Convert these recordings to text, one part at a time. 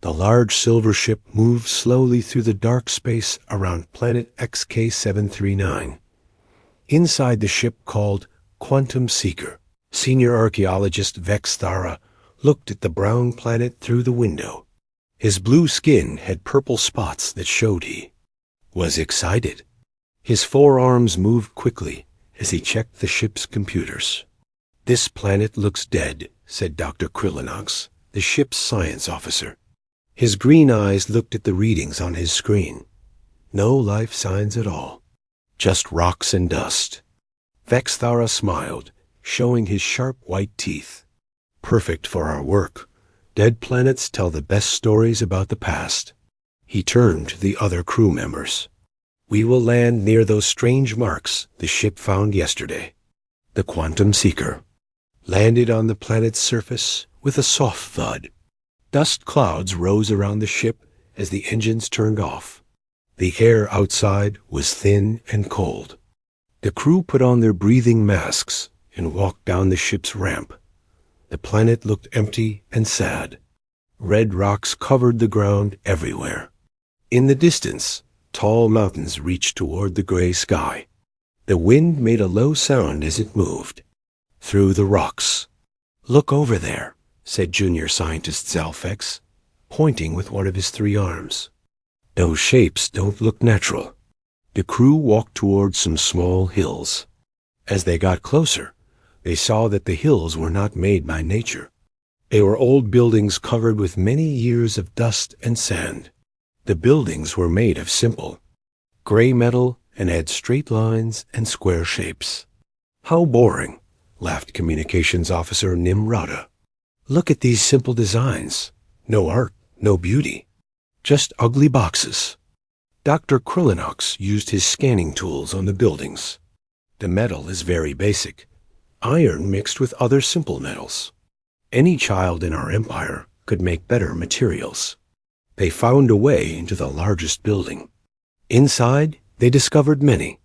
The large silver ship moved slowly through the dark space around planet XK739. Inside the ship, called Quantum Seeker, senior archaeologist Vex Thara looked at the brown planet through the window. His blue skin had purple spots that showed he was excited. His forearms moved quickly as he checked the ship's computers. "This planet looks dead," said Dr. Krillinox, the ship's science officer. His green eyes looked at the readings on his screen. No life signs at all. Just rocks and dust. Vex Thara smiled, showing his sharp white teeth. "Perfect for our work. Dead planets tell the best stories about the past." He turned to the other crew members. "We will land near those strange marks the ship found yesterday." The Quantum Seeker landed on the planet's surface with a soft thud. Dust clouds rose around the ship as the engines turned off. The air outside was thin and cold. The crew put on their breathing masks and walked down the ship's ramp. The planet looked empty and sad. Red rocks covered the ground everywhere. In the distance, tall mountains reached toward the gray sky. The wind made a low sound as it moved through the rocks. "Look over there," said junior scientist Zalfex, pointing with one of his 3 arms. "Those shapes don't look natural." The crew walked toward some small hills. As they got closer, they saw that the hills were not made by nature. They were old buildings covered with many years of dust and sand. The buildings were made of simple gray metal and had straight lines and square shapes. "How boring," laughed Communications Officer Nimrata. "Look at these simple designs. No art, no beauty. Just ugly boxes." Dr. Krillinox used his scanning tools on the buildings. "The metal is very basic. Iron mixed with other simple metals. Any child in our empire could make better materials." They found a way into the largest building. Inside, they discovered many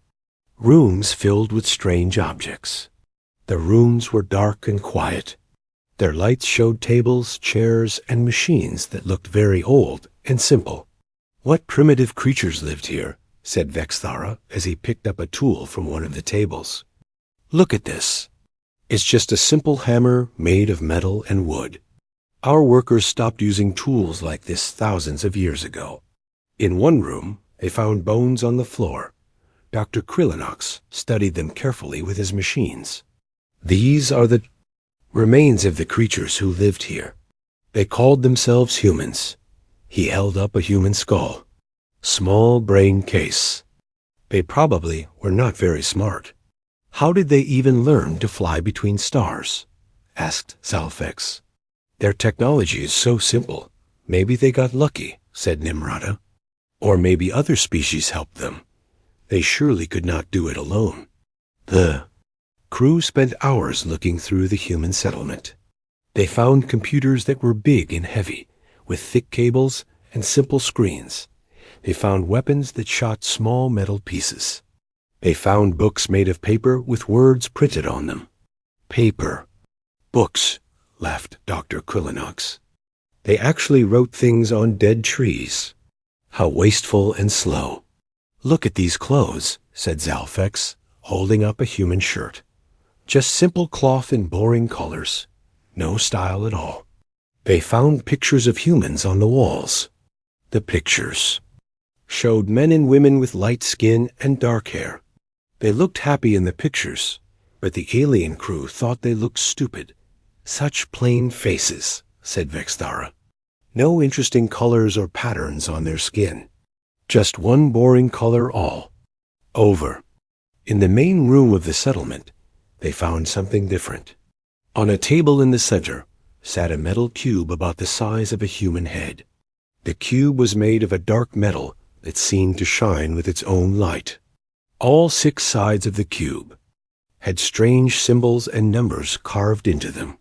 rooms filled with strange objects. The rooms were dark and quiet. Their lights showed tables, chairs, and machines that looked very old and simple. "What primitive creatures lived here?" said Vex Thara as he picked up a tool from one of the tables. "Look at this. It's just a simple hammer made of metal and wood. Our workers stopped using tools like this thousands of years ago." In one room, they found bones on the floor. Dr. Krillinox studied them carefully with his machines. "These are the remains of the creatures who lived here. They called themselves humans." He held up a human skull. "Small brain case. They probably were not very smart." "How did they even learn to fly between stars?" asked Zalfex. "Their technology is so simple. Maybe they got lucky," said Nimrata. "Or maybe other species helped them. They surely could not do it alone." The crew spent hours looking through the human settlement. They found computers that were big and heavy, with thick cables and simple screens. They found weapons that shot small metal pieces. They found books made of paper with words printed on them. "Paper. Books," laughed Dr. Krillinox. "They actually wrote things on dead trees. How wasteful and slow." "Look at these clothes," said Zalfex, holding up a human shirt. "Just simple cloth in boring colors. No style at all." They found pictures of humans on the walls. The pictures showed men and women with light skin and dark hair. They looked happy in the pictures, but the alien crew thought they looked stupid. "Such plain faces," said Vex Thara. "No interesting colors or patterns on their skin. Just one boring color all over." In the main room of the settlement, they found something different. On a table in the center sat a metal cube about the size of a human head. The cube was made of a dark metal that seemed to shine with its own light. All 6 sides of the cube had strange symbols and numbers carved into them.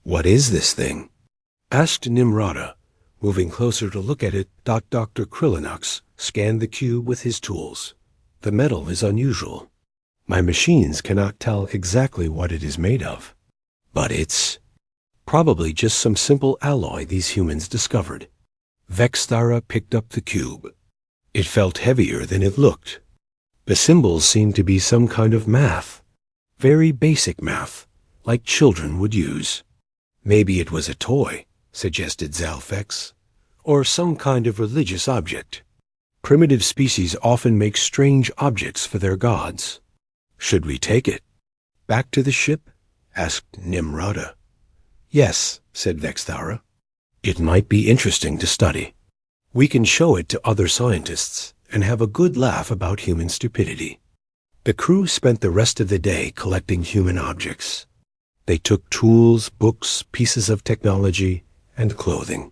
"What is this thing?" asked Nimrata, moving closer to look at it. Dr. Krillinox scanned the cube with his tools. "The metal is unusual. My machines cannot tell exactly what it is made of, but it's probably just some simple alloy these humans discovered." Vexthara picked up the cube. It felt heavier than it looked. The symbols seemed to be some kind of math. Very basic math, like children would use. Maybe it was a toy, suggested Zalfex, or some kind of religious object. Primitive species often make strange objects for their gods. Should we take it? Back to the ship? Asked Nimrata. Yes, said Vexthara. It might be interesting to study. We can show it to other scientists and have a good laugh about human stupidity. The crew spent the rest of the day collecting human objects. They took tools, books, pieces of technology, and clothing.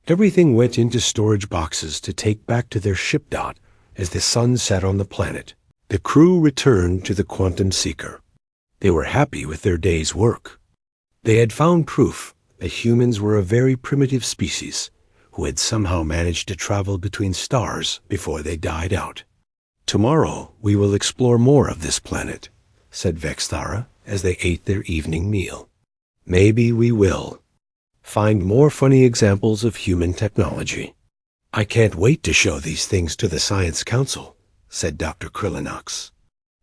Everything went into storage boxes to take back to their ship dot as the sun set on the planet. The crew returned to the Quantum Seeker. They were happy with their day's work. They had found proof that humans were a very primitive species who had somehow managed to travel between stars before they died out. Tomorrow we will explore more of this planet, said Vexthara as they ate their evening meal. Maybe we will. Find more funny examples of human technology. I can't wait to show these things to the Science Council, said Dr. Krillinox.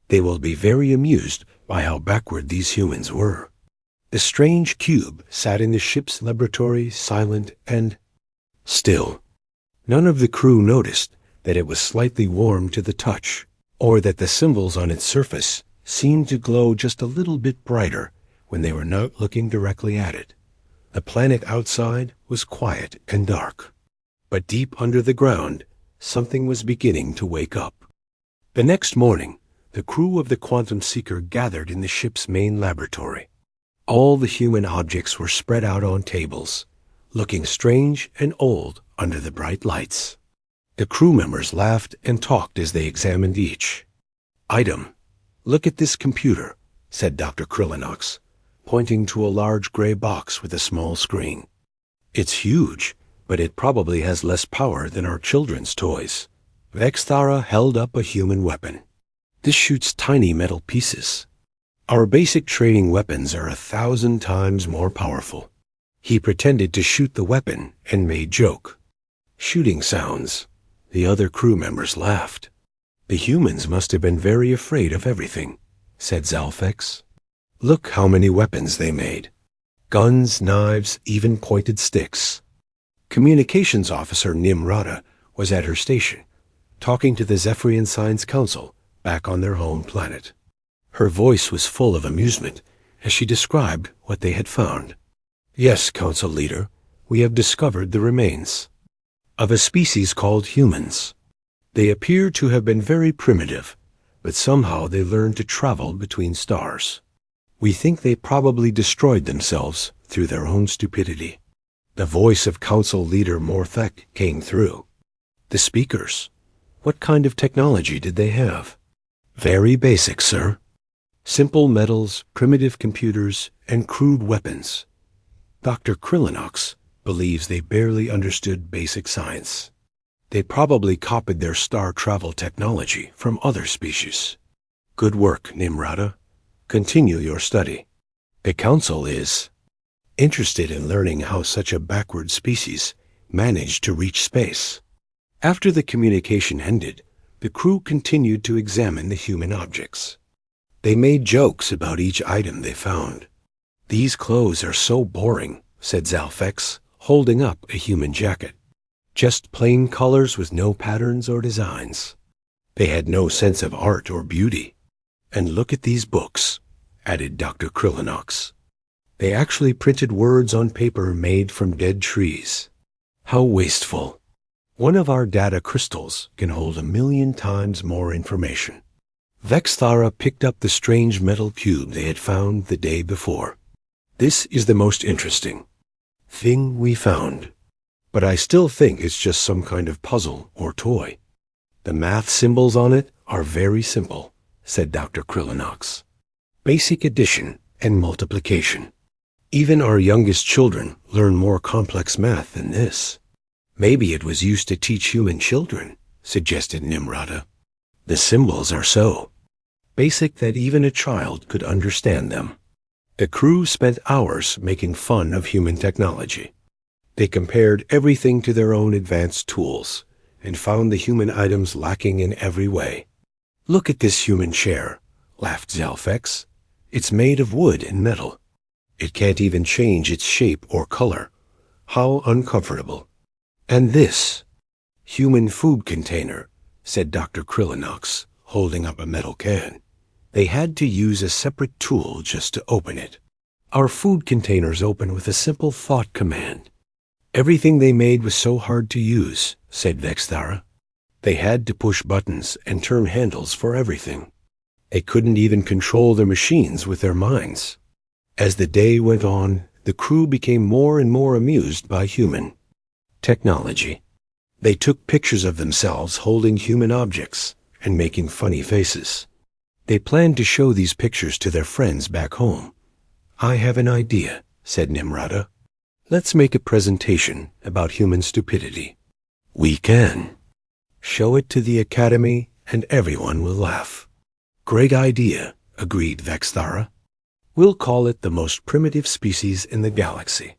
They will be very amused by how backward these humans were. The strange cube sat in the ship's laboratory, silent and still. None of the crew noticed that it was slightly warm to the touch, or that the symbols on its surface seemed to glow just a little bit brighter when they were not looking directly at it. The planet outside was quiet and dark, but deep under the ground, something was beginning to wake up. The next morning, the crew of the Quantum Seeker gathered in the ship's main laboratory. All the human objects were spread out on tables, looking strange and old under the bright lights. The crew members laughed and talked as they examined each. Item, look at this computer, said Dr. Krillinox, pointing to a large gray box with a small screen. It's huge, but it probably has less power than our children's toys. Vexthara held up a human weapon. This shoots tiny metal pieces. Our basic trading weapons are 1,000 times more powerful. He pretended to shoot the weapon and made joke. Shooting sounds. The other crew members laughed. The humans must have been very afraid of everything, said Zalfex. Look how many weapons they made. Guns, knives, even pointed sticks. Communications officer Nimrata was at her station, talking to the Zephyrian Science Council back on their home planet. Her voice was full of amusement as she described what they had found. Yes, Council Leader, we have discovered the remains of a species called humans. They appear to have been very primitive, but somehow they learned to travel between stars. We think they probably destroyed themselves through their own stupidity. The voice of Council Leader Morthek came through. The speakers. What kind of technology did they have? Very basic, sir. Simple metals, primitive computers, and crude weapons. Dr. Krillinox believes they barely understood basic science. They probably copied their star travel technology from other species. Good work, Nimrata. Continue your study. The Council is interested in learning how such a backward species managed to reach space. After the communication ended, the crew continued to examine the human objects. They made jokes about each item they found. These clothes are so boring, said Zalfex, holding up a human jacket. Just plain colors with no patterns or designs. They had no sense of art or beauty. And look at these books, added Dr. Krillinox. They actually printed words on paper made from dead trees. How wasteful. One of our data crystals can hold 1,000,000 times more information. Vexthara picked up the strange metal cube they had found the day before. This is the most interesting thing we found, but I still think it's just some kind of puzzle or toy. The math symbols on it are very simple, said Dr. Krillinox. Basic addition and multiplication. Even our youngest children learn more complex math than this. Maybe it was used to teach human children, suggested Nimrata. The symbols are so basic that even a child could understand them. The crew spent hours making fun of human technology. They compared everything to their own advanced tools and found the human items lacking in every way. "Look at this human chair," laughed Zalfex. "It's made of wood and metal. It can't even change its shape or color. How uncomfortable." "And this human food container," said Dr. Krillinox, holding up a metal can. "They had to use a separate tool just to open it. Our food containers open with a simple thought command." "Everything they made was so hard to use," said Vexthara. "They had to push buttons and turn handles for everything. They couldn't even control their machines with their minds." As the day went on, the crew became more and more amused by human technology. They took pictures of themselves holding human objects and making funny faces. They planned to show these pictures to their friends back home. "I have an idea," said Nimrata. "Let's make a presentation about human stupidity." "We can. Show it to the Academy and everyone will laugh." "Great idea," agreed Vexthara. "We'll call it the most primitive species in the galaxy.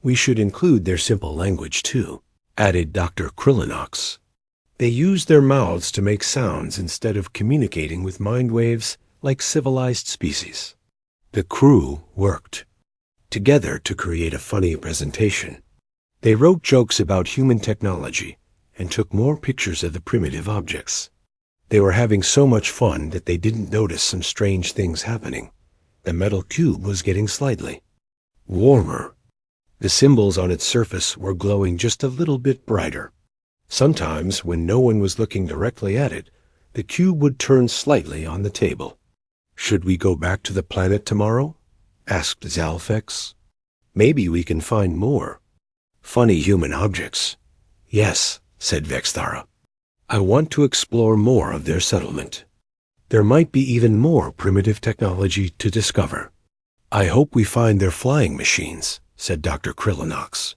We should include their simple language too," added Dr. Krillinox. "They use their mouths to make sounds instead of communicating with mind waves like civilized species." The crew worked together to create a funny presentation. They wrote jokes about human technology and took more pictures of the primitive objects. They were having so much fun that they didn't notice some strange things happening. The metal cube was getting slightly warmer. The symbols on its surface were glowing just a little bit brighter. Sometimes, when no one was looking directly at it, the cube would turn slightly on the table. "Should we go back to the planet tomorrow?" asked Zalfex. "Maybe we can find more funny human objects." "Yes," said Vexthara. "I want to explore more of their settlement. There might be even more primitive technology to discover." "I hope we find their flying machines," said Dr. Krillinox.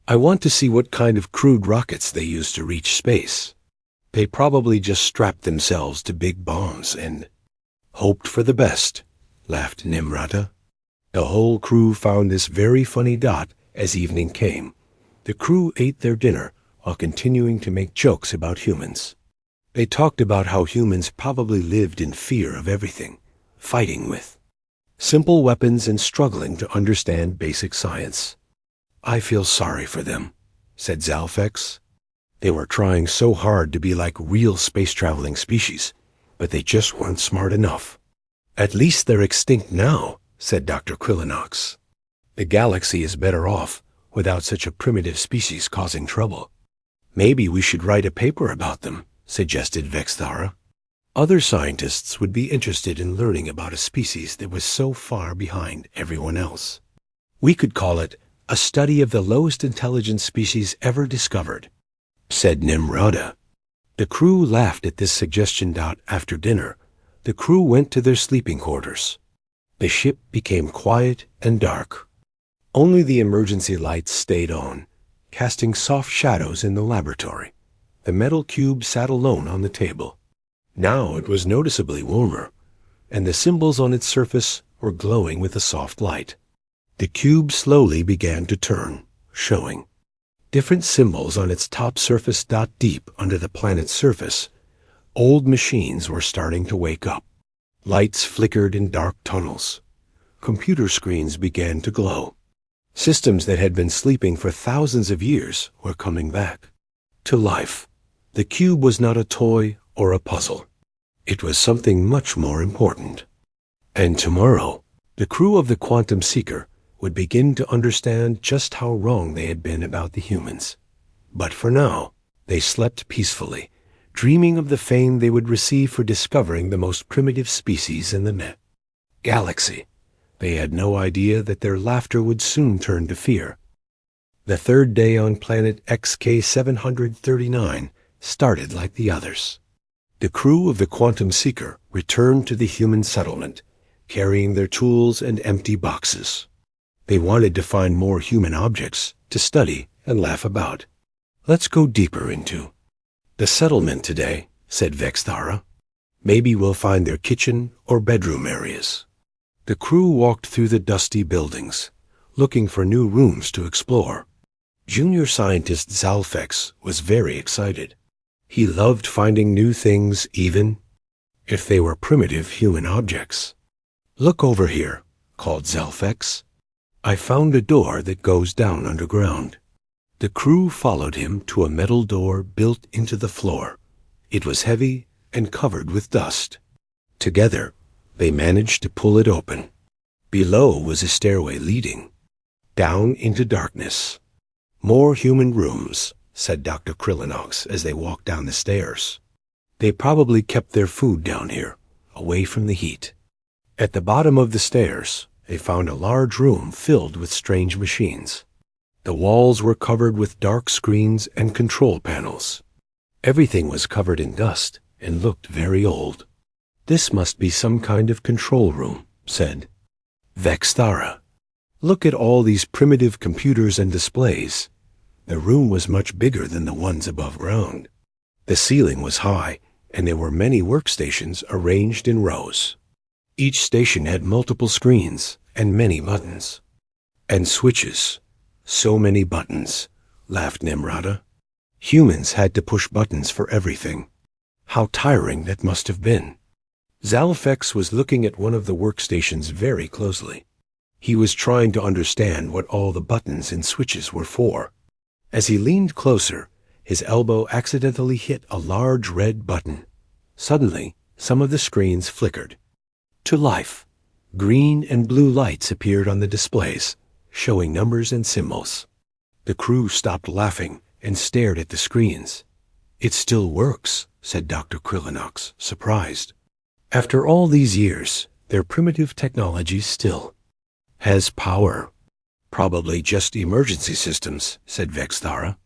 "I want to see what kind of crude rockets they use to reach space. They probably just strapped themselves to big bombs and hoped for the best," laughed Nimrata. The whole crew found this very funny dot as evening came. The crew ate their dinner while continuing to make jokes about humans. They talked about how humans probably lived in fear of everything, fighting with simple weapons and struggling to understand basic science. "I feel sorry for them," said Zalfex. "They were trying so hard to be like real space-traveling species, but they just weren't smart enough." "At least they're extinct now," said Dr. Krillinox. "The galaxy is better off without such a primitive species causing trouble." "Maybe we should write a paper about them," suggested Vexthara. "Other scientists would be interested in learning about a species that was so far behind everyone else. We could call it a study of the lowest intelligence species ever discovered," said Nimrata. The crew laughed at this suggestion. After dinner, the crew went to their sleeping quarters. The ship became quiet and dark. Only the emergency lights stayed on, casting soft shadows in the laboratory. The metal cube sat alone on the table. Now it was noticeably warmer, and the symbols on its surface were glowing with a soft light. The cube slowly began to turn, showing different symbols on its top surface. Deep under the planet's surface, old machines were starting to wake up. Lights flickered in dark tunnels. Computer screens began to glow. Systems that had been sleeping for thousands of years were coming back to life. The cube was not a toy or a puzzle. It was something much more important. And tomorrow, the crew of the Quantum Seeker would begin to understand just how wrong they had been about the humans. But for now, they slept peacefully, dreaming of the fame they would receive for discovering the most primitive species in the galaxy. They had no idea that their laughter would soon turn to fear. The third day on planet XK739 started like the others. The crew of the Quantum Seeker returned to the human settlement, carrying their tools and empty boxes. They wanted to find more human objects to study and laugh about. "Let's go deeper into the settlement today," said Vexthara. "Maybe we'll find their kitchen or bedroom areas." The crew walked through the dusty buildings, looking for new rooms to explore. Junior scientist Zalfex was very excited. He loved finding new things even if they were primitive human objects. "Look over here," called Zalfex. "I found a door that goes down underground." The crew followed him to a metal door built into the floor. It was heavy and covered with dust. Together, they managed to pull it open. Below was a stairway leading down into darkness. "More human rooms," said Dr. Krillinox as they walked down the stairs. "They probably kept their food down here, away from the heat." At the bottom of the stairs, they found a large room filled with strange machines. The walls were covered with dark screens and control panels. Everything was covered in dust and looked very old. "This must be some kind of control room," said Vexthara. "Look at all these primitive computers and displays." The room was much bigger than the ones above ground. The ceiling was high, and there were many workstations arranged in rows. Each station had multiple screens and many buttons. "And switches. So many buttons," laughed Nimrata. "Humans had to push buttons for everything. How tiring that must have been." Zalfex was looking at one of the workstations very closely. He was trying to understand what all the buttons and switches were for. As he leaned closer, his elbow accidentally hit a large red button. Suddenly, some of the screens flickered to life. Green and blue lights appeared on the displays, showing numbers and symbols. The crew stopped laughing and stared at the screens. "It still works," said Dr. Krillinox, surprised. "After all these years, their primitive technology still has power." "Probably just emergency systems," said Vexthara.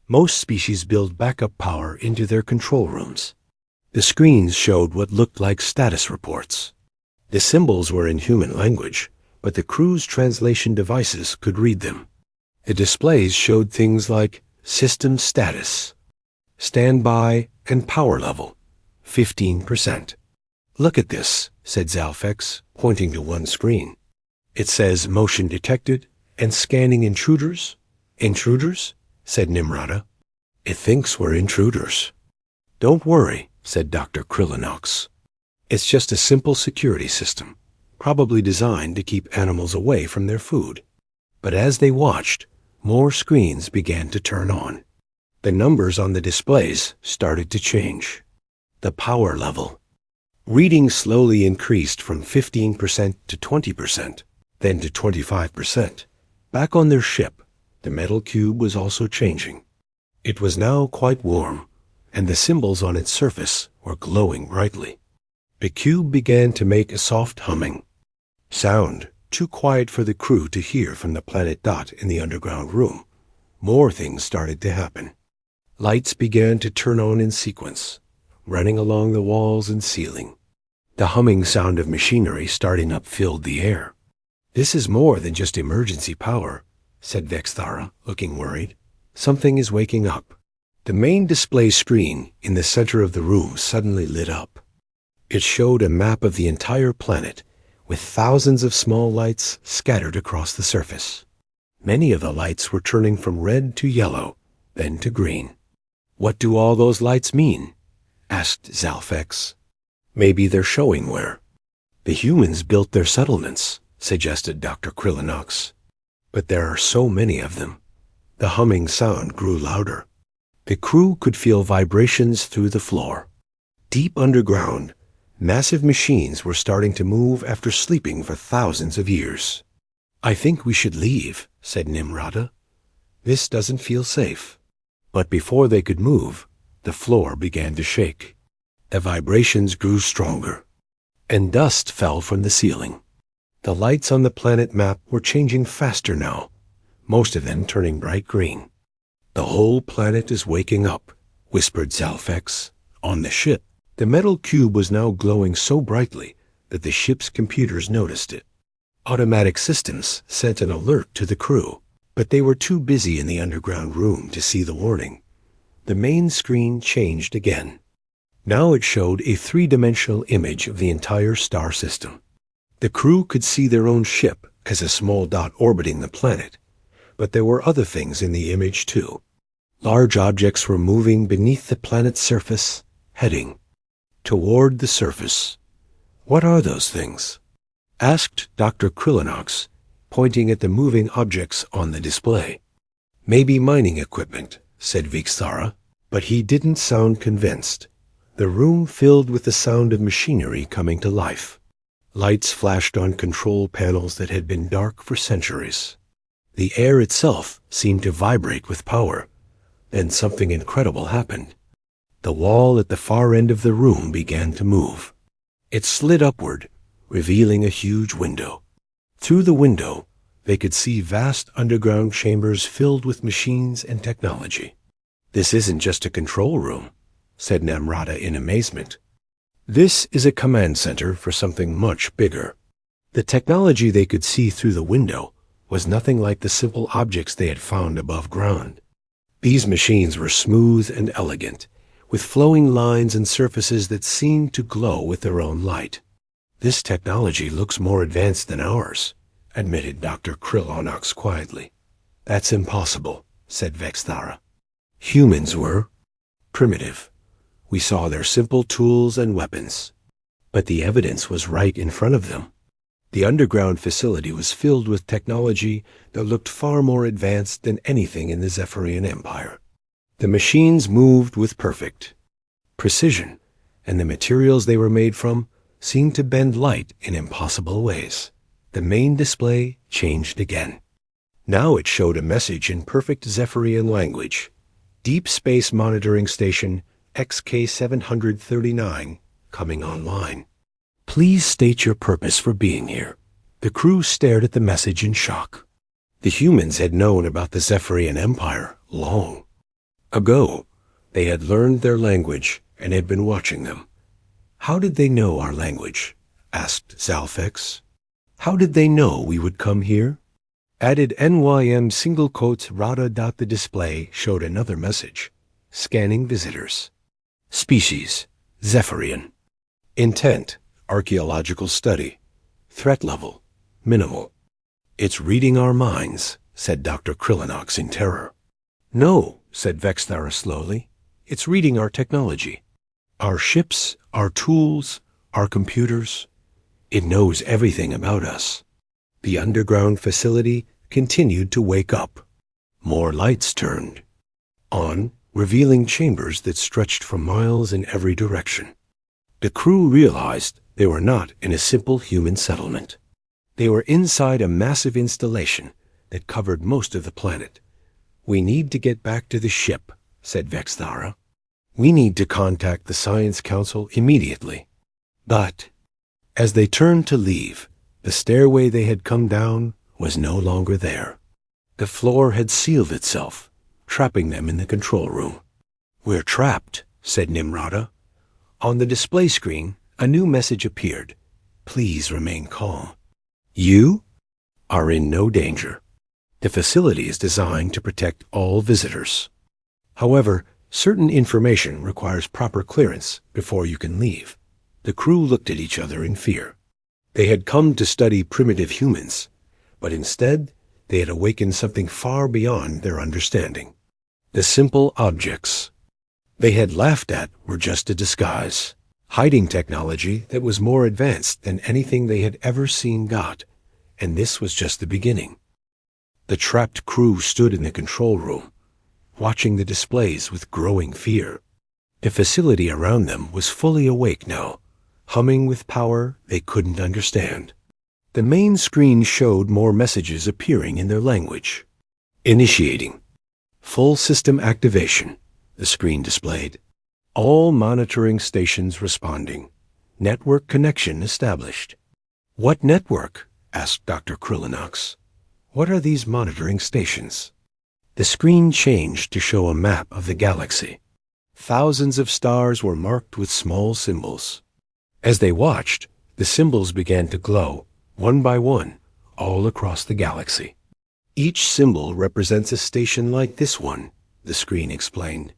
"Most species build backup power into their control rooms." The screens showed what looked like status reports. The symbols were in human language, but the crew's translation devices could read them. The displays showed things like system status, standby, and power level, 15%. "Look at this," said Zalfex, pointing to one screen. "It says motion detected and scanning intruders." "Intruders?" said Nimrata. "It thinks we're intruders." "Don't worry," said Dr. Krillinox. "It's just a simple security system, probably designed to keep animals away from their food." But as they watched, more screens began to turn on. The numbers on the displays started to change. The power level. Readings slowly increased from 15% to 20%, then to 25%. Back on their ship, the metal cube was also changing. It was now quite warm, and the symbols on its surface were glowing brightly. The cube began to make a soft humming sound, too quiet for the crew to hear from the planet Dot in the underground room. More things started to happen. Lights began to turn on in sequence, running along the walls and ceiling. The humming sound of machinery starting up filled the air. "This is more than just emergency power," said Vexthara, looking worried. "Something is waking up." The main display screen in the center of the room suddenly lit up. It showed a map of the entire planet, with thousands of small lights scattered across the surface. Many of the lights were turning from red to yellow, then to green. "What do all those lights mean?" asked Zalfex. "Maybe they're showing where the humans built their settlements," suggested Dr. Krillinox. "But there are so many of them." The humming sound grew louder. The crew could feel vibrations through the floor. Deep underground, massive machines were starting to move after sleeping for thousands of years. "I think we should leave," said Nimrata. "This doesn't feel safe." But before they could move, the floor began to shake. The vibrations grew stronger, and dust fell from the ceiling. The lights on the planet map were changing faster now, most of them turning bright green. "The whole planet is waking up," whispered Zalfex. On the ship, the metal cube was now glowing so brightly that the ship's computers noticed it. Automatic systems sent an alert to the crew, but they were too busy in the underground room to see the warning. The main screen changed again. Now it showed a three-dimensional image of the entire star system. The crew could see their own ship as a small dot orbiting the planet, But there were other things in the image, too. Large objects were moving beneath the planet's surface, heading toward the surface. "What are those things?" asked Dr. Krillinox, pointing at the moving objects on the display. "Maybe mining equipment," said Vixara, but he didn't sound convinced. The room filled with the sound of machinery coming to life. Lights flashed on control panels that had been dark for centuries. The air itself seemed to vibrate with power. Then something incredible happened. The wall at the far end of the room began to move. It slid upward, revealing a huge window. Through the window, they could see vast underground chambers filled with machines and technology. "This isn't just a control room," said Namrata in amazement. "This is a command center for something much bigger." The technology they could see through the window was nothing like the simple objects they had found above ground. These machines were smooth and elegant, with flowing lines and surfaces that seemed to glow with their own light. "This technology looks more advanced than ours," admitted Dr. Krillinox quietly. "That's impossible," said Vexthara. "Humans were primitive. We saw their simple tools and weapons. But the evidence was right in front of them. The underground facility was filled with technology that looked far more advanced than anything in the Zephyrian Empire. The machines moved with perfect precision, and the materials they were made from seemed to bend light in impossible ways." The main display changed again. Now it showed a message in perfect Zephyrian language. "Deep Space Monitoring Station XK739 coming online. Please state your purpose for being here." The crew stared at the message in shock. The humans had known about the Zephyrian Empire long ago. They had learned their language and had been watching them. "How did they know our language?" asked Zalfex. "How did they know we would come here?" Added NYM single quotes Rada. The display showed another message. Scanning visitors. Species, Zephyrian. Intent, archaeological study. Threat level, minimal. "It's reading our minds," said Dr. Krillinox in terror. "No," said Vexthara slowly. "It's reading our technology. Our ships, our tools, our computers. It knows everything about us." The underground facility continued to wake up. More lights turned on, revealing chambers that stretched for miles in every direction. The crew realized they were not in a simple human settlement. They were inside a massive installation that covered most of the planet. "We need to get back to the ship," said Vexthara. "We need to contact the Science Council immediately." But as they turned to leave, the stairway they had come down was no longer there. The floor had sealed itself, trapping them in the control room. "We're trapped," said Nimrata. On the display screen, a new message appeared. "Please remain calm. You are in no danger. The facility is designed to protect all visitors. However, certain information requires proper clearance before you can leave." The crew looked at each other in fear. They had come to study primitive humans, but instead they had awakened something far beyond their understanding. The simple objects they had laughed at were just a disguise, hiding technology that was more advanced than anything they had ever seen got, and this was just the beginning. The trapped crew stood in the control room, watching the displays with growing fear. The facility around them was fully awake now, humming with power they couldn't understand. The main screen showed more messages appearing in their language. "Initiating. Full system activation," the screen displayed. "All monitoring stations responding. Network connection established." "What network?" asked Dr. Krillinox. "What are these monitoring stations?" The screen changed to show a map of the galaxy. Thousands of stars were marked with small symbols. As they watched, the symbols began to glow, one by one, all across the galaxy. "Each symbol represents a station like this one," the screen explained.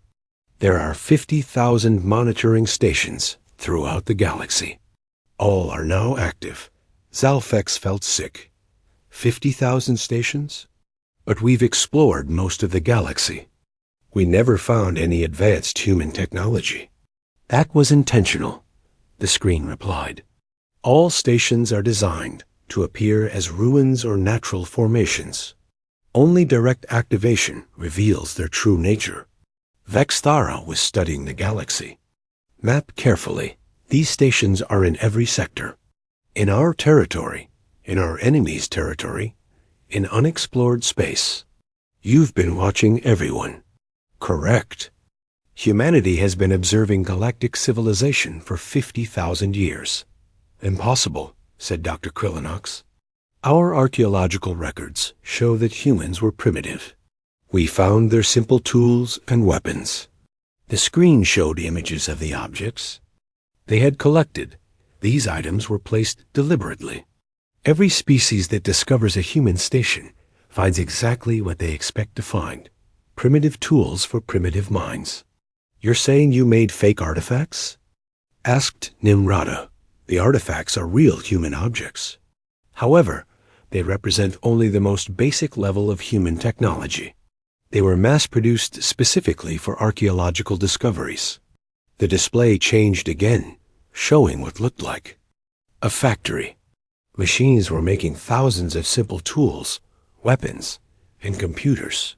"There are 50,000 monitoring stations throughout the galaxy. All are now active." Zalfex felt sick. 50,000 stations? but we've explored most of the galaxy. We never found any advanced human technology. That was intentional, the screen replied. All stations are designed to appear as ruins or natural formations. Only direct activation reveals their true nature. Vexthara was studying the galaxy. Map carefully. These stations are in every sector. In our territory, in our enemy's territory, in unexplored space. You've been watching everyone. Correct. Humanity has been observing galactic civilization for 50,000 years. Impossible, said Dr. Krillinox. Our archaeological records show that humans were primitive. We found their simple tools and weapons. The screen showed images of the objects they had collected. These items were placed deliberately. Every species that discovers a human station finds exactly what they expect to find. Primitive tools for primitive minds. You're saying you made fake artifacts? Asked Nimrata. The artifacts are real human objects. However, they represent only the most basic level of human technology. They were mass-produced specifically for archaeological discoveries. The display changed again, showing what looked like a factory. Machines were making thousands of simple tools, weapons, and computers.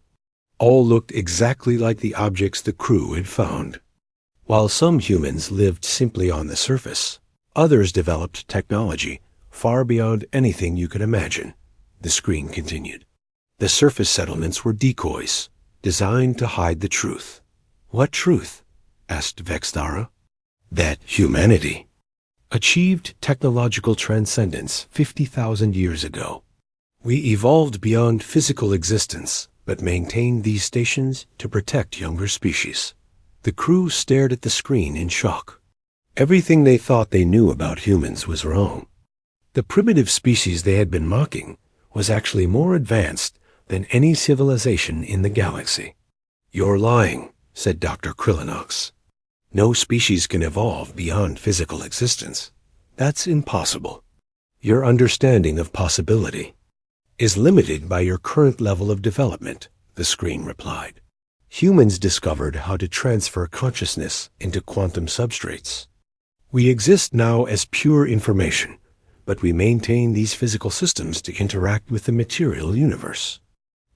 All looked exactly like the objects the crew had found. While some humans lived simply on the surface, others developed technology far beyond anything you could imagine, the screen continued. The surface settlements were decoys, designed to hide the truth. What truth? Asked Vexthara. That humanity achieved technological transcendence 50,000 years ago. We evolved beyond physical existence, but maintained these stations to protect younger species. The crew stared at the screen in shock. Everything they thought they knew about humans was wrong. The primitive species they had been mocking was actually more advanced than any civilization in the galaxy. You're lying, said Dr. Krillinox. No species can evolve beyond physical existence. That's impossible. Your understanding of possibility is limited by your current level of development, the screen replied. Humans discovered how to transfer consciousness into quantum substrates. We exist now as pure information, but we maintain these physical systems to interact with the material universe.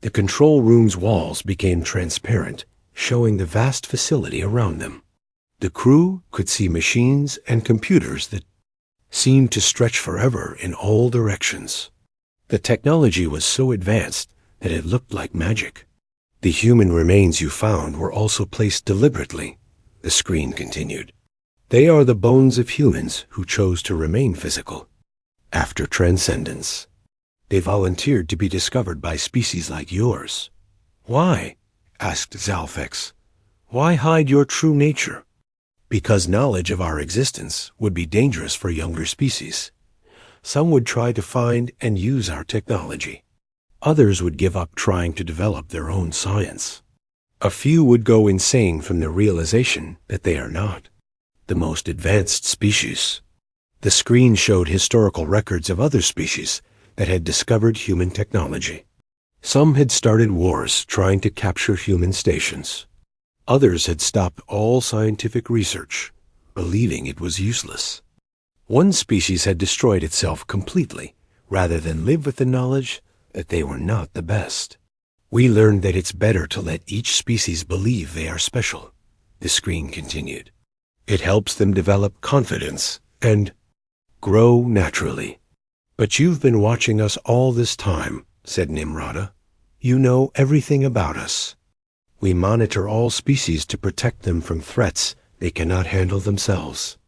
The control room's walls became transparent, showing the vast facility around them. The crew could see machines and computers that seemed to stretch forever in all directions. The technology was so advanced that it looked like magic. The human remains you found were also placed deliberately, the screen continued. They are the bones of humans who chose to remain physical after transcendence. They volunteered to be discovered by species like yours. Why? Asked Zalfex. Why hide your true nature? Because knowledge of our existence would be dangerous for younger species. Some would try to find and use our technology. Others would give up trying to develop their own science. A few would go insane from the realization that they are not the most advanced species. The screen showed historical records of other species that had discovered human technology. Some had started wars trying to capture human stations. Others had stopped all scientific research, believing it was useless. One species had destroyed itself completely, rather than live with the knowledge that they were not the best. We learned that it's better to let each species believe they are special, the screen continued. It helps them develop confidence and grow naturally. But you've been watching us all this time, said Nimrata. You know everything about us. We monitor all species to protect them from threats they cannot handle themselves.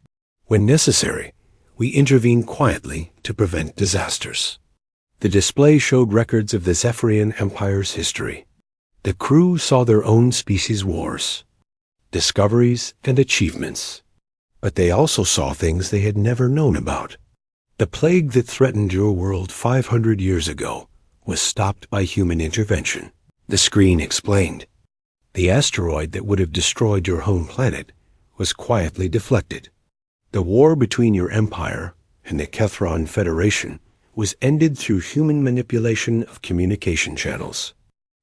When necessary, we intervene quietly to prevent disasters. The display showed records of the Zephyrian Empire's history. The crew saw their own species' wars, discoveries, and achievements. But they also saw things they had never known about. The plague that threatened your world 500 years ago was stopped by human intervention, the screen explained. The asteroid that would have destroyed your home planet was quietly deflected. The war between your empire and the Kethron Federation was ended through human manipulation of communication channels.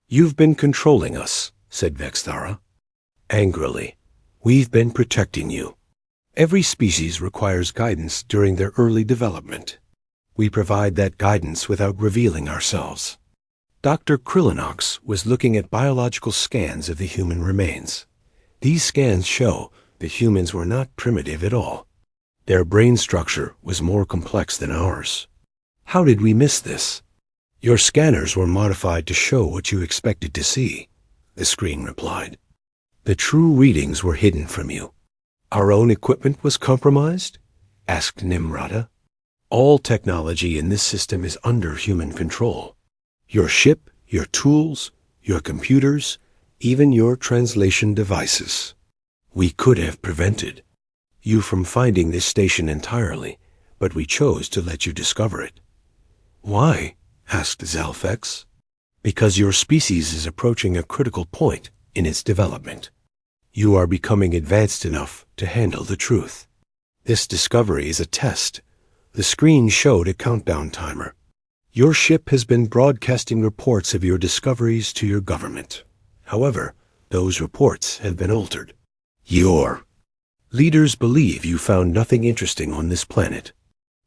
You've been controlling us, said Vexthara. Angrily, we've been protecting you. Every species requires guidance during their early development. We provide that guidance without revealing ourselves. Dr. Krillinox was looking at biological scans of the human remains. These scans show that humans were not primitive at all. Their brain structure was more complex than ours. How did we miss this? Your scanners were modified to show what you expected to see, the screen replied. The true readings were hidden from you. Our own equipment was compromised? Asked Nimrata. All technology in this system is under human control. Your ship, your tools, your computers, even your translation devices. We could have prevented you from finding this station entirely, but we chose to let you discover it. Why? Asked Zalfex. Because your species is approaching a critical point in its development. You are becoming advanced enough to handle the truth. This discovery is a test. The screen showed a countdown timer. Your ship has been broadcasting reports of your discoveries to your government. However, those reports have been altered. Your leaders believe you found nothing interesting on this planet.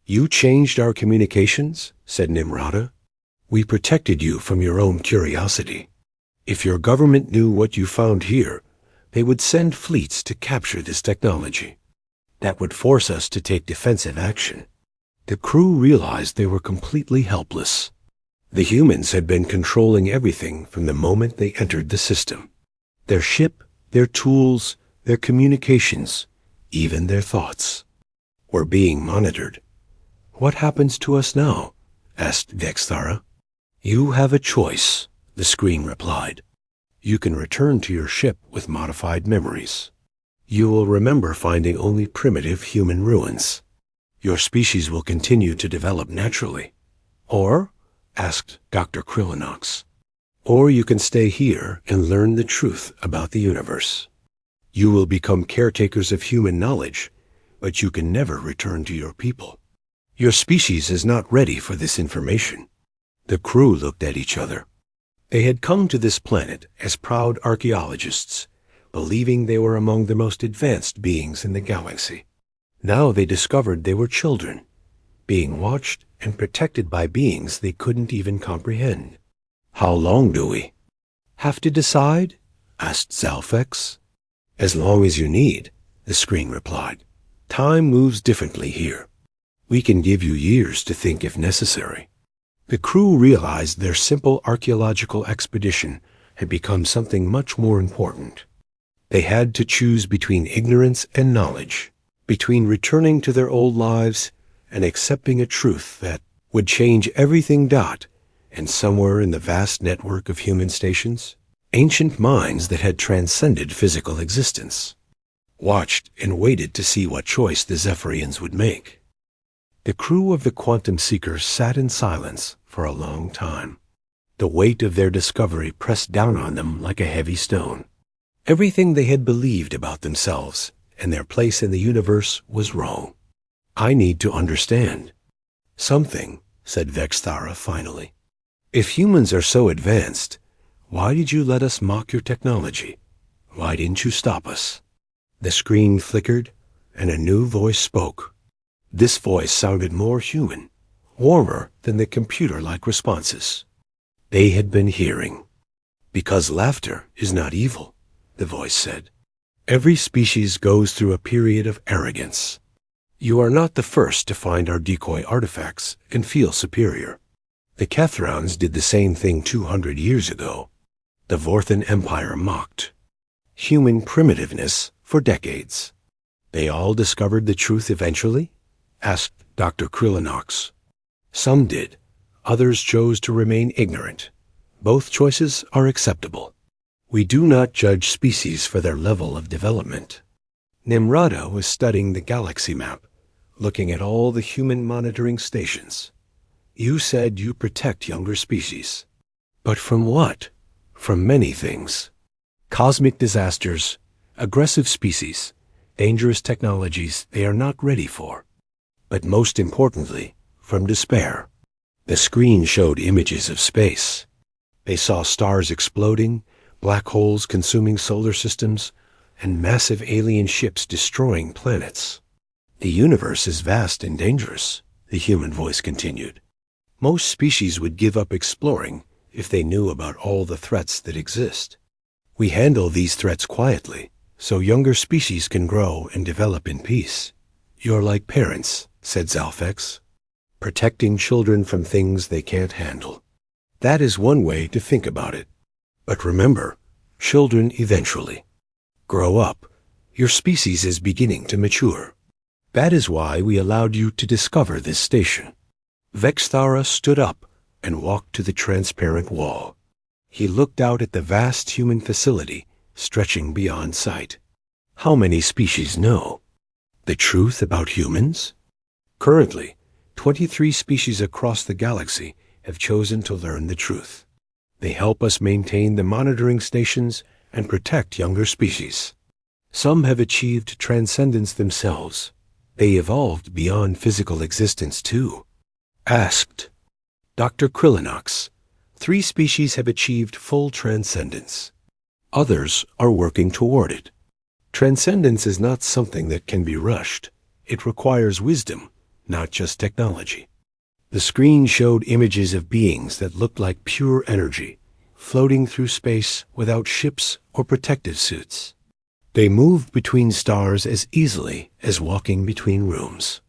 You changed our communications, said Nimrata. We protected you from your own curiosity. If your government knew what you found here, they would send fleets to capture this technology. That would force us to take defensive action. The crew realized they were completely helpless. The humans had been controlling everything from the moment they entered the system. Their ship, their tools, their communications, even their thoughts, were being monitored. What happens to us now? Asked Vexthara. You have a choice, the screen replied. You can return to your ship with modified memories. You will remember finding only primitive human ruins. Your species will continue to develop naturally. Or, asked Dr. Krillinox, or you can stay here and learn the truth about the universe. You will become caretakers of human knowledge, but you can never return to your people. Your species is not ready for this information. The crew looked at each other. They had come to this planet as proud archaeologists, believing they were among the most advanced beings in the galaxy. Now they discovered they were children, being watched and protected by beings they couldn't even comprehend. How long do we have to decide? Asked Zalfex. As long as you need, the screen replied. Time moves differently here. We can give you years to think if necessary. The crew realized their simple archaeological expedition had become something much more important. They had to choose between ignorance and knowledge, between returning to their old lives and accepting a truth that would change everything. And somewhere in the vast network of human stations, ancient minds that had transcended physical existence watched and waited to see what choice the Zephyrians would make. The crew of the Quantum Seekers sat in silence for a long time. The weight of their discovery pressed down on them like a heavy stone. Everything they had believed about themselves and their place in the universe was wrong. I need to understand something, said Vexthara finally. If humans are so advanced, why did you let us mock your technology? Why didn't you stop us? The screen flickered, and a new voice spoke. This voice sounded more human, warmer than the computer-like responses they had been hearing. Because laughter is not evil, the voice said. Every species goes through a period of arrogance. You are not the first to find our decoy artifacts and feel superior. The Kethrons did the same thing 200 years ago. The Vorthan Empire mocked human primitiveness for decades. They all discovered the truth eventually? Asked Dr. Krillinox. Some did. Others chose to remain ignorant. Both choices are acceptable. We do not judge species for their level of development. Nimrata was studying the galaxy map, looking at all the human monitoring stations. You said you protect younger species. But from what? From many things. Cosmic disasters, aggressive species, dangerous technologies they are not ready for. But most importantly, from despair. The screen showed images of space. They saw stars exploding, black holes consuming solar systems, and massive alien ships destroying planets. The universe is vast and dangerous, the human voice continued. Most species would give up exploring if they knew about all the threats that exist. We handle these threats quietly, so younger species can grow and develop in peace. You're like parents, said Zalfex, protecting children from things they can't handle. That is one way to think about it. But remember, children eventually grow up. Your species is beginning to mature. That is why we allowed you to discover this station. Vexthara stood up and walked to the transparent wall. He looked out at the vast human facility stretching beyond sight. How many species know the truth about humans? Currently, 23 species across the galaxy have chosen to learn the truth. They help us maintain the monitoring stations and protect younger species. Some have achieved transcendence themselves. They evolved beyond physical existence too. Asked Dr. Krillinox, 3 species have achieved full transcendence. Others are working toward it. Transcendence is not something that can be rushed. It requires wisdom, not just technology. The screen showed images of beings that looked like pure energy, floating through space without ships or protective suits. They moved between stars as easily as walking between rooms.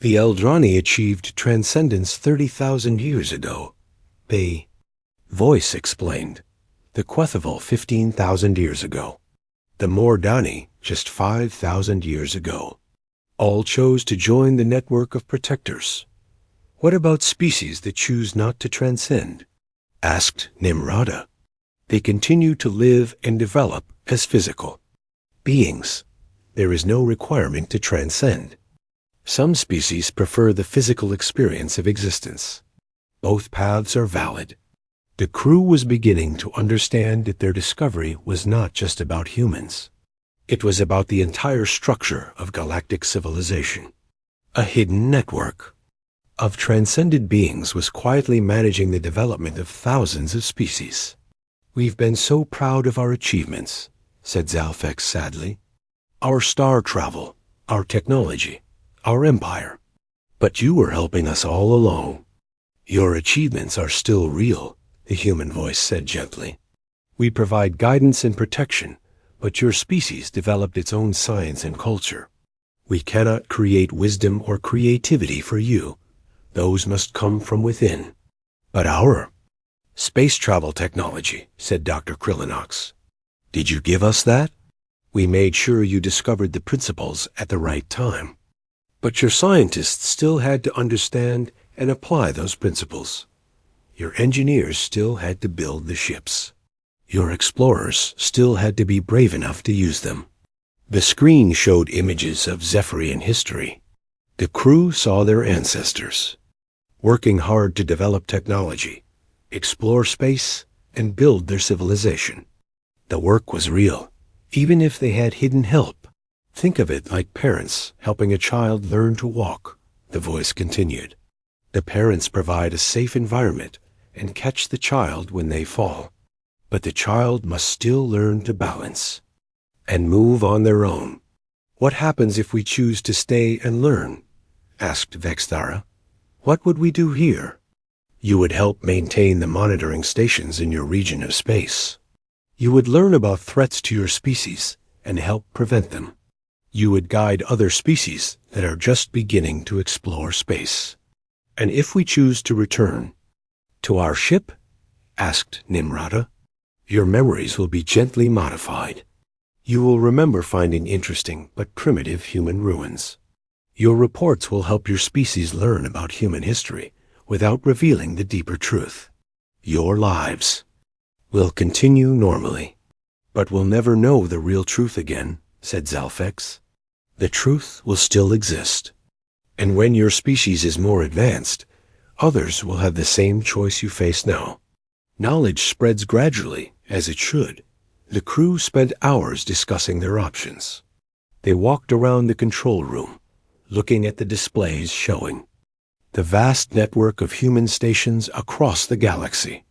The Eldrani achieved transcendence 30,000 years ago. They, Voice explained, the Quethaval 15,000 years ago. The Mordani just 5,000 years ago. All chose to join the network of protectors. What about species that choose not to transcend? Asked Nimrata. They continue to live and develop as physical beings. There is no requirement to transcend. Some species prefer the physical experience of existence. Both paths are valid. The crew was beginning to understand that their discovery was not just about humans. It was about the entire structure of galactic civilization. A hidden network of transcended beings was quietly managing the development of thousands of species. We've been so proud of our achievements, said Zalfex sadly. Our star travel, our technology, our empire. But you were helping us all along. Your achievements are still real, the human voice said gently. We provide guidance and protection, but your species developed its own science and culture. We cannot create wisdom or creativity for you. Those must come from within. But our space travel technology, said Dr. Krillinox. Did you give us that? We made sure you discovered the principles at the right time. But your scientists still had to understand and apply those principles. Your engineers still had to build the ships. Your explorers still had to be brave enough to use them. The screen showed images of Zephyrian history. The crew saw their ancestors, working hard to develop technology, explore space, and build their civilization. The work was real, even if they had hidden help. Think of it like parents helping a child learn to walk, the voice continued. The parents provide a safe environment and catch the child when they fall. But the child must still learn to balance and move on their own. What happens if we choose to stay and learn? Asked Vexthara. What would we do here? You would help maintain the monitoring stations in your region of space. You would learn about threats to your species and help prevent them. You would guide other species that are just beginning to explore space. And if we choose to return to our ship, asked Nimrata, your memories will be gently modified. You will remember finding interesting but primitive human ruins. Your reports will help your species learn about human history without revealing the deeper truth. Your lives will continue normally, but will never know the real truth again, said Zalfex. The truth will still exist. And when your species is more advanced, others will have the same choice you face now. Knowledge spreads gradually, as it should. The crew spent hours discussing their options. They walked around the control room, looking at the displays showing the vast network of human stations across the galaxy.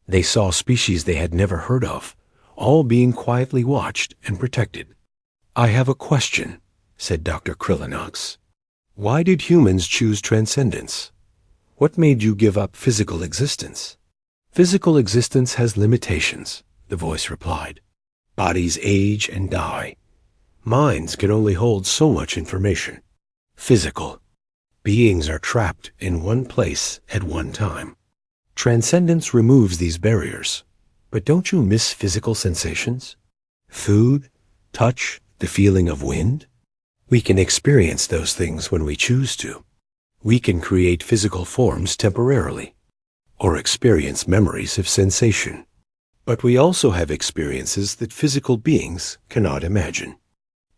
They saw species they had never heard of, all being quietly watched and protected. "I have a question," said Dr. Krillinox. "Why did humans choose transcendence? What made you give up physical existence?" "Physical existence has limitations," the voice replied. "Bodies age and die. Minds can only hold so much information. Physical. Beings are trapped in one place at one time. Transcendence removes these barriers. But don't you miss physical sensations? Food, touch, the feeling of wind? We can experience those things when we choose to. We can create physical forms temporarily, or experience memories of sensation. But we also have experiences that physical beings cannot imagine."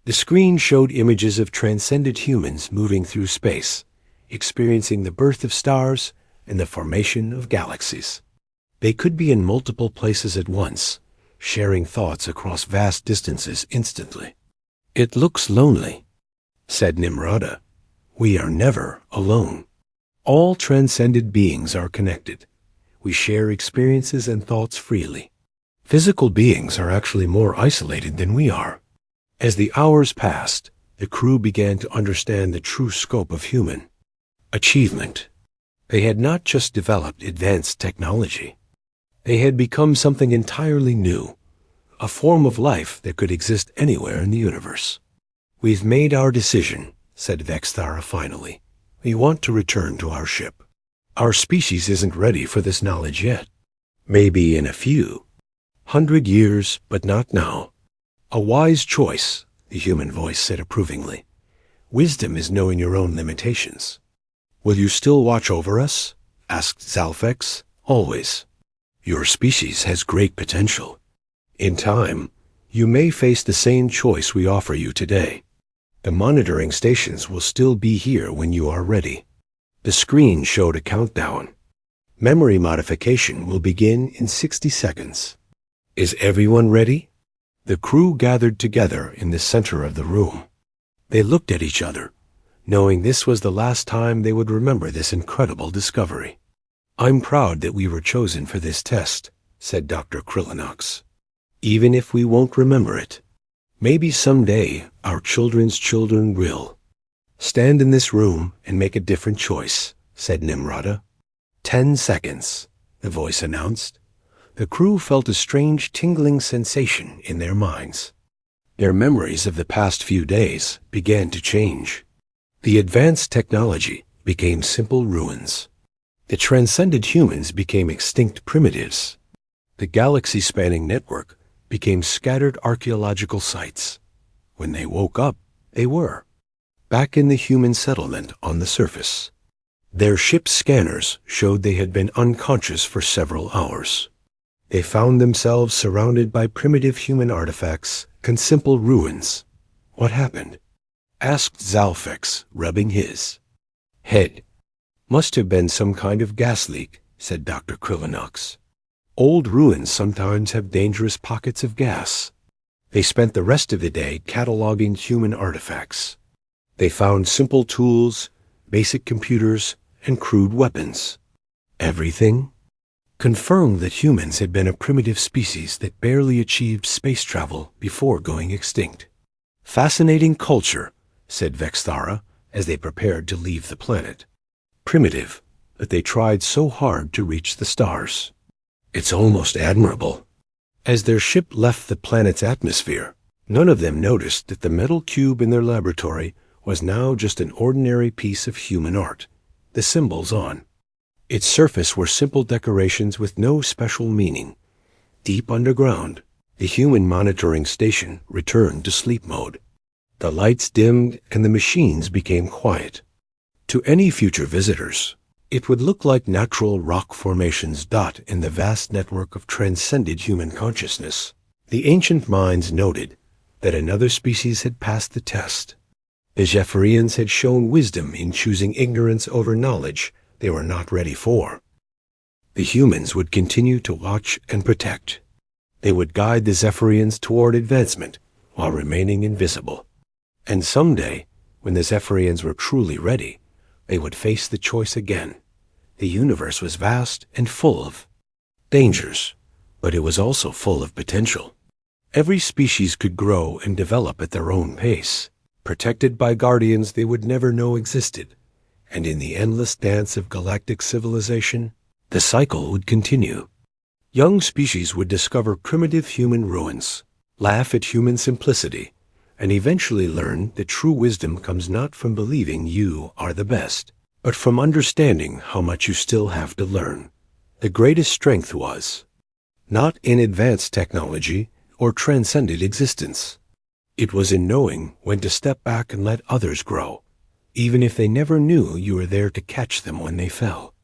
The screen showed images of transcended humans moving through space, experiencing the birth of stars and the formation of galaxies. They could be in multiple places at once, sharing thoughts across vast distances instantly. "It looks lonely," said Nimrata. "We are never alone. All transcended beings are connected. We share experiences and thoughts freely. Physical beings are actually more isolated than we are." As the hours passed, the crew began to understand the true scope of human achievement. They had not just developed advanced technology. They had become something entirely new, a form of life that could exist anywhere in the universe. "We've made our decision," said Vexthara finally. "We want to return to our ship. Our species isn't ready for this knowledge yet. Maybe in a few 100 years, but not now." "A wise choice," the human voice said approvingly. "Wisdom is knowing your own limitations." "Will you still watch over us?" asked Zalfex. "Always. Your species has great potential. In time, you may face the same choice we offer you today. The monitoring stations will still be here when you are ready." The screen showed a countdown. "Memory modification will begin in 60 seconds. Is everyone ready?" The crew gathered together in the center of the room. They looked at each other, knowing this was the last time they would remember this incredible discovery. "I'm proud that we were chosen for this test," said Dr. Krillinox. "Even if we won't remember it, maybe someday our children's children will." "Stand in this room and make a different choice," said Nimrata. 10 seconds, the voice announced. The crew felt a strange tingling sensation in their minds. Their memories of the past few days began to change. The advanced technology became simple ruins. The transcended humans became extinct primitives. The galaxy-spanning network became scattered archaeological sites. When they woke up, they were back in the human settlement on the surface. Their ship's scanners showed they had been unconscious for several hours. They found themselves surrounded by primitive human artifacts and simple ruins. "What happened?" asked Zalfex, rubbing his head. "Must have been some kind of gas leak," said Dr. Krillinox. "Old ruins sometimes have dangerous pockets of gas." They spent the rest of the day cataloging human artifacts. They found simple tools, basic computers, and crude weapons. Everything confirmed that humans had been a primitive species that barely achieved space travel before going extinct. "Fascinating culture," said Vexthara as they prepared to leave the planet. "Primitive, but they tried so hard to reach the stars. It's almost admirable." As their ship left the planet's atmosphere, none of them noticed that the metal cube in their laboratory was now just an ordinary piece of human art, the symbols on its surface were simple decorations with no special meaning. Deep underground, the human monitoring station returned to sleep mode. The lights dimmed and the machines became quiet. To any future visitors, it would look like natural rock formations dot in the vast network of transcended human consciousness. The ancient minds noted that another species had passed the test. The Zephyrians had shown wisdom in choosing ignorance over knowledge they were not ready for. The humans would continue to watch and protect. They would guide the Zephyrians toward advancement while remaining invisible. And someday, when the Zephyrians were truly ready, they would face the choice again. The universe was vast and full of dangers, but it was also full of potential. Every species could grow and develop at their own pace, protected by guardians they would never know existed. And in the endless dance of galactic civilization, the cycle would continue. Young species would discover primitive human ruins, laugh at human simplicity, and eventually learn that true wisdom comes not from believing you are the best, but from understanding how much you still have to learn. The greatest strength was not in advanced technology or transcended existence. It was in knowing when to step back and let others grow, even if they never knew you were there to catch them when they fell.